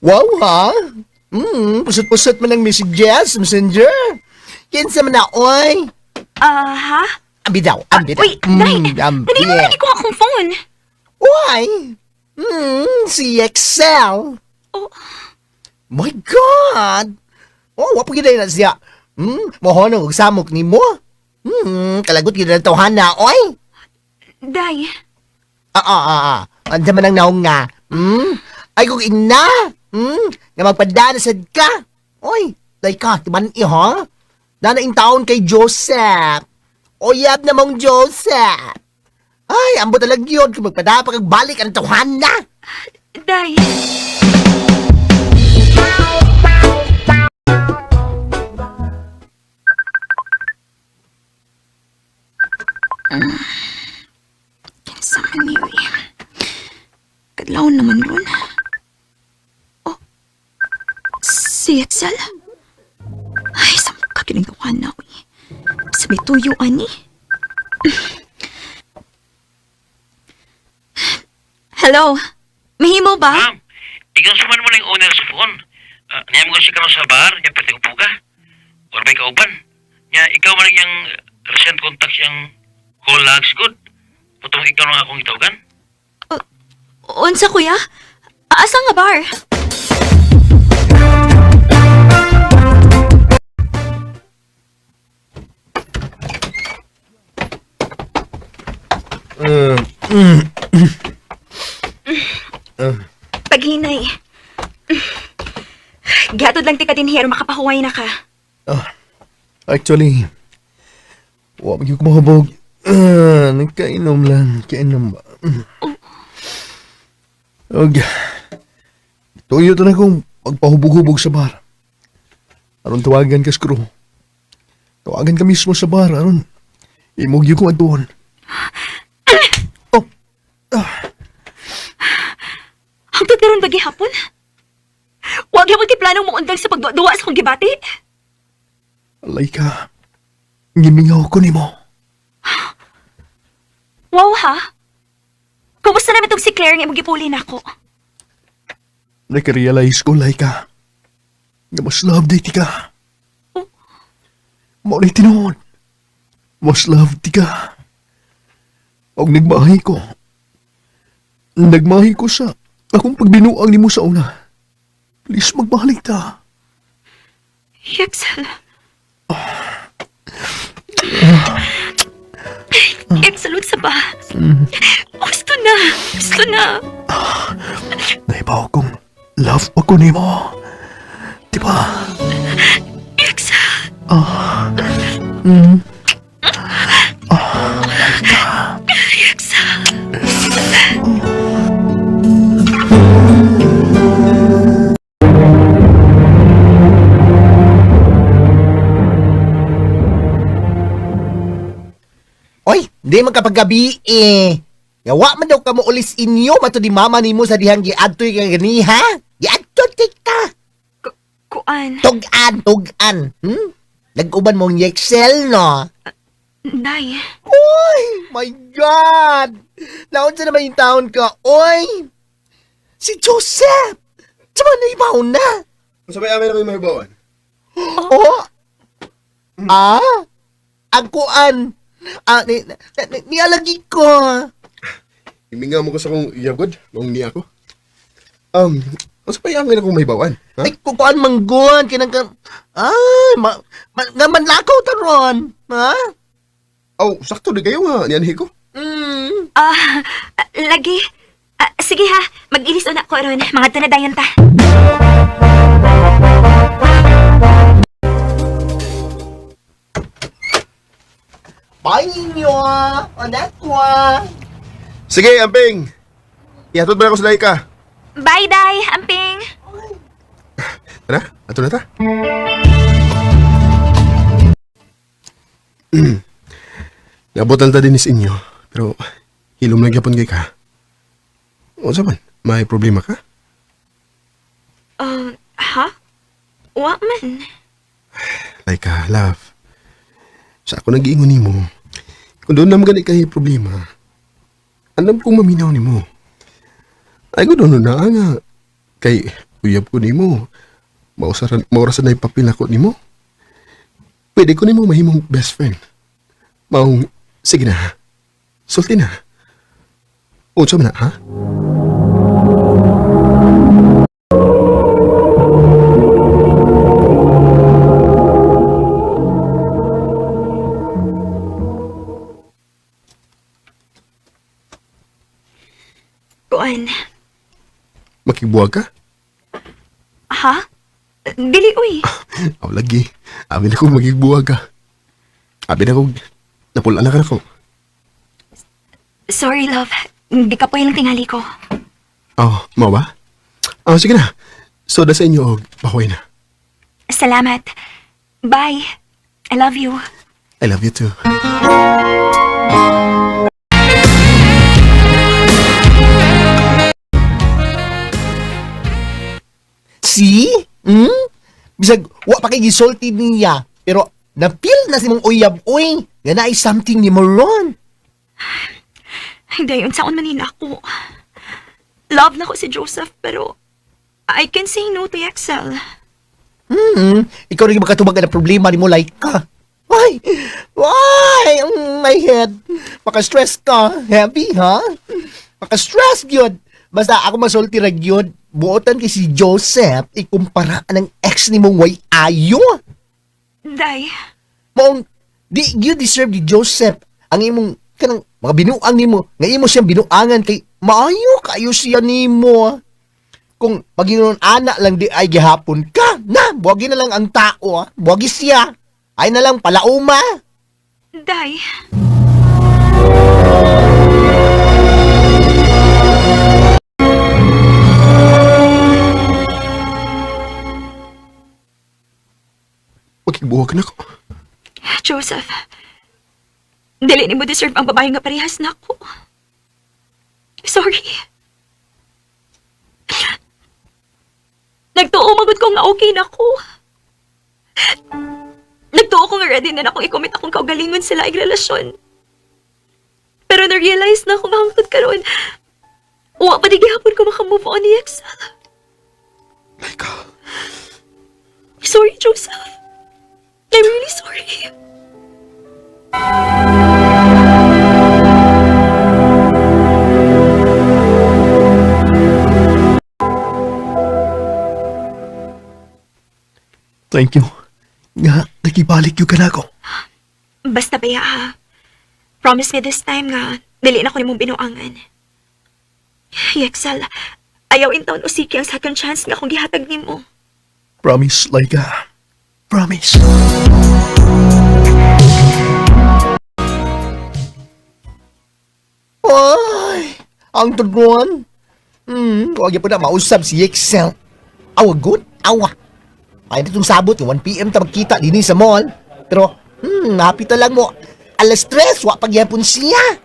Wow, ha? Pusot-pusot man ang messages, messenger. Kinsa man na, oy. Ha? Ambi daw, ambi daw. Uy, Day, hindi mo lagi ko akong phone. Why? Si Excel. Oh, My God! Oh, wapo gina na siya. Mohonong og samok ni mo. Kalagot gina na tawhan na, oy. Day. Anda man ang naong nga. Ay, kung ina. Nga magpadana sad ka. Oy, Lyca, timan ha? Nanaing taon kay Joseph. Oyab na mong Joseph. Ay, ambo talag yun kung magpadapa kag balik ang tawhan na. Day. Kinsa man niwi. Kadlaw naman ron. Oh, si Excel? Ay, sa mukha ginagawa na, uy. Sabi tuyo, ani. Hello? Mahimo ba? Ma'am, ikaw suman mo na yung owner sa phone. Niyam ko si ka sa bar, niya pwede upo ka. Or may kauban. Niya, ikaw man yung recent contacts yung whole logs good. Putong ikaw na akong itawagan. Unsa, kuya? Asa nga bar? Paghinay. Gatod lang tika din here, makapahuway na ka. Actually, wag yung kumahubog. Nagkainom lang. Kainom ba? Tuyo to na kong magpahubog-hubog sa bar. Aron tawagan ka, screw. Tawagan ka mismo sa bar. Aron, imugyo ko atuon. Hangtod karon bagi hapon? Wag yapon ti planong mong undang sa pagduwa sa kong gibati. Lyca, gimingaw ko ni mo. Wow ha? Kumusta naman itong si Claire nga magipuli na ako? Nakarealize ko, Lyca, nga mas love di ka. Maulay tinuod. Mas love di ka. Og nagmahay ko. Nagmahay ko sa akong pagbinuang ni mo sa una. Please, magbalik ta. Excel. Excel, sa ba? Gusto na. Gusto na. Naibaw kong love ako ni mo. Diba? Excel. Lyca. Excel. Oy, di man kapag gabi eh. Yawa man daw ka mo ulis inyo, mato di mama ni mo sa dihang giadtoy ka gani, ha? Giadtoy ka. Kuan. Tugan. Nag-uban mong Excel, no? Day. Oy, my God! Naon sa naman yung taon ka, oy! Si Joseph! Sama na ibaw na! Sabay amin ako yung mahibawan. Oh! Ang kuan! Nialagi ko! Iminga mo ko sa kong iyagod, nung ni ako. Sabay amin ako mahibawan. Ha? Ay, kukuan mangguan, kinang ka... Ay, nga manlakaw taron! Ha? Sakto di kayo nga, niyanhi ko. Lagi. Sige ha, mag-ilis na ko ron. Mga tanadayan ta. Bye ninyo! Anak ko! Sige, Amping! Ihatod ba ako sa Lyca? Bye, Day. Amping. Tara, ato na ta. Nabutan ta din is inyo, pero hilom na gyapon kay ka. O saman, may problema ka? Ha? Wa man. Lyca, love. Sa ako nag-iingon ni mo, kung doon naman gani kayo problema, andam kong maminaw ni mo. Ay ko doon na nga. Kay uyab ko nimo. Maurasan na ipapil ako nimo. Pwede ko nimo mahimong best friend. Maong, sige na. Sulti na. Unsa man na, ha? Kuan. Makigbuwag ka? Ha? Dili, uy. Aw, lagi. Abi na ko magigbuwag ka. Abi na ko, napula na ka na ko. Sorry, love. Hindi ka po yung tingali ko. Oh, mau ba? Oh, sige na. Soda sa inyo, og bahoy na. Salamat. Bye. I love you. I love you too. See? Bisag, wa pa kay gisulti niya. Pero, na-feel na si mong uyab, uy. Nga na ay something ni Moron. Hindi, yun saon manin ako. Love na ko si Joseph, pero I can say no to Excel. Ikaw rin makatubag na problema ni mo, Lyca. Why? Why? My head. Maka-stress ka. Heavy, ha? Maka-stress, yun. Basta ako masulti rag yun. Buotan kay si Joseph, ikumpara ng ex ni mong way ayo. Day, Mong, di you deserve ni Joseph ang imong kanang mga binuang nimo nga imo siyang binuangan kay maayo kayo siya nimo. Kung Panginoon anak lang di ay gihapon ka na buwagi na lang ang tao, buwagi siya ay na lang palauma. Day. Makigbuwag na ko. Joseph, dili ni mo deserve ang babae nga parehas na ako. Sorry. Nagtuo magod ko nga okay na ako. Nagtuo ko nga ready na akong i-commit akong kaugalingon sila ang relasyon. Pero na-realize na ako nga hangtod karon. Wa pa di gihapon ko makamove on ni Excel. Lyca. Sorry, Joseph. I'm really sorry. Thank you. Nga, nakibalik yung ka na ko. Basta baya ha. Promise me this time nga, dili na ko nimong binuangan. Excel, ayaw in taon usiki ang second chance nga kung gihatag nimo. Promise, Lyca. Promise. Ay, ang tudron. Huwag po na mausap si Excel. Awa, good? Awa. Ay, itong sabot, 1 PM ta magkita din sa mall. Pero, napita lang mo. Alas 3, wa pagyapon siya.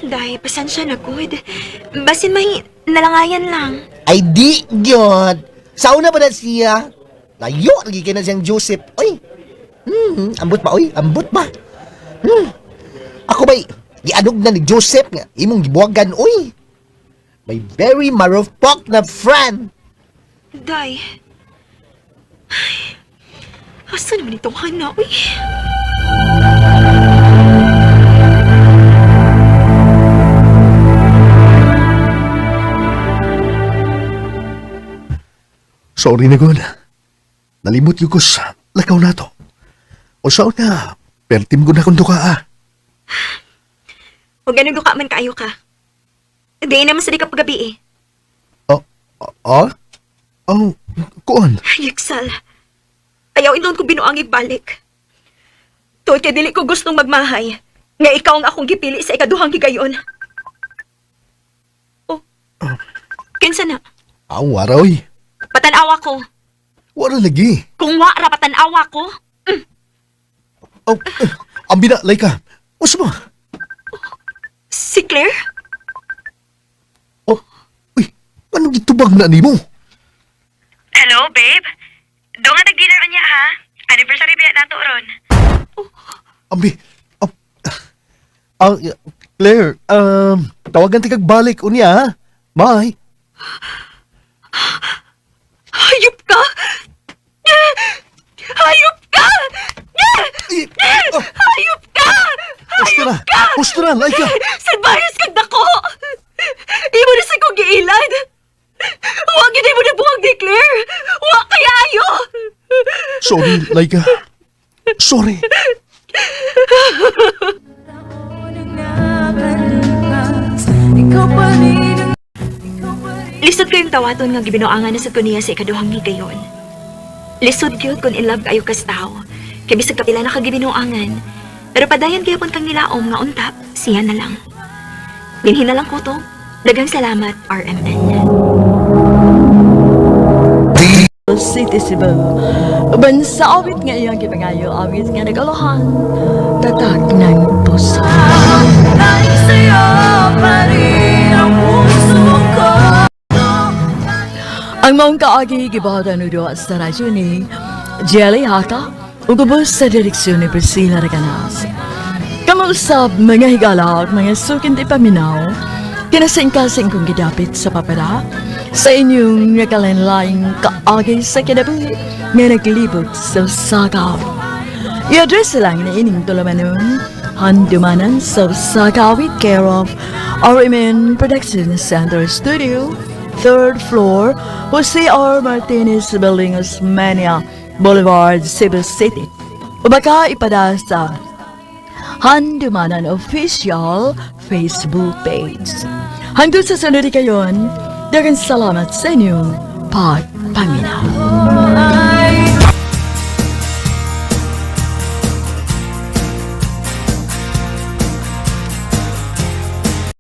Day, pasensya na good. Basin may nalangayan lang. Ay, di, God. Sauna pa na siya. Layo, lagi kayo na siyang Joseph. Oy, ambot ba, oy? Ambot ba? Ako ba'y, gianog na ni Joseph nga, imong gibuwagan, oy. May very marupok na friend. Day. Ay, asa naman itong hana, uy? Sorry na, God. Nalimot yung kus, lakaw na to. O saan na, pertim ko na kung duka, Huwag ganun duka man kaayo ka. Di naman sa di ka paggabi eh. Oh, kuan? Yuksal, ayaw inon ko binuang ibalik. Tuod kay dili ko gustong magmahay, nga ikaw ang akong gipili sa ikaduhang higayon. Oh, kinsa na? Ang waroy. Patanawa ko. Wala lagi. Kung wa ra patanawa ko, Oh, ang bina, Lyca. Usa mo? si Claire? Oh, uy, anong gitubag na ni mo? Hello, babe? Do nga nag-dinner niya, ha? Anniversary ba nato ron? Ambi, Claire, tawagan ti kag balik unya, ha? Bye. Hayop ka! Hayop ka! Hayop ka! Husto na! Husto na, Lyca! Salbayas kag dako! Imo na sa kong giilad! Huwag yun mo na buwag ni Claire! Huwag kaya ayo! Sorry, Lyca. Sorry. Lisod ko yung tawaton nga gibinuangan na sa kuniya sa ikaduhang higayon. Lisod gyud kung in love kayo kas tao. Kaya bisag kapila na kagibinuangan. Pero padayon kayo pun kang nilaom nga untap, siya na lang. Dinhin na lang ko to. Dagang salamat, RMN. City Cebu. Uban sa awit nga iyang gipangayo, awit nga nag-alohan, tatak ng puso. Dahil sa'yo pa rin ang puso ko. Ang maong kaagi gibawatan udo sa radyo ni Jelly Haka, ugubos sa direksyon ni Priscilla Reganas. Kamuusap mga higala at mga sukin di paminaw, kinasing-kasing kong gidapit sa papera, sa inyong nakalanlaing kaagay sa kinabuhi nga naglibot sa sagaw. I-address lang na ining tulamanong handumanan sa sagaw with care of RMN Production Center Studio, 3rd floor, Jose R. Martinez Building, Osmania Boulevard, Cebu City. O baka ipada sa Handumanan Official Facebook page. Hanggang sa sunod kayon, dagang salamat sa inyong pagpaminaw.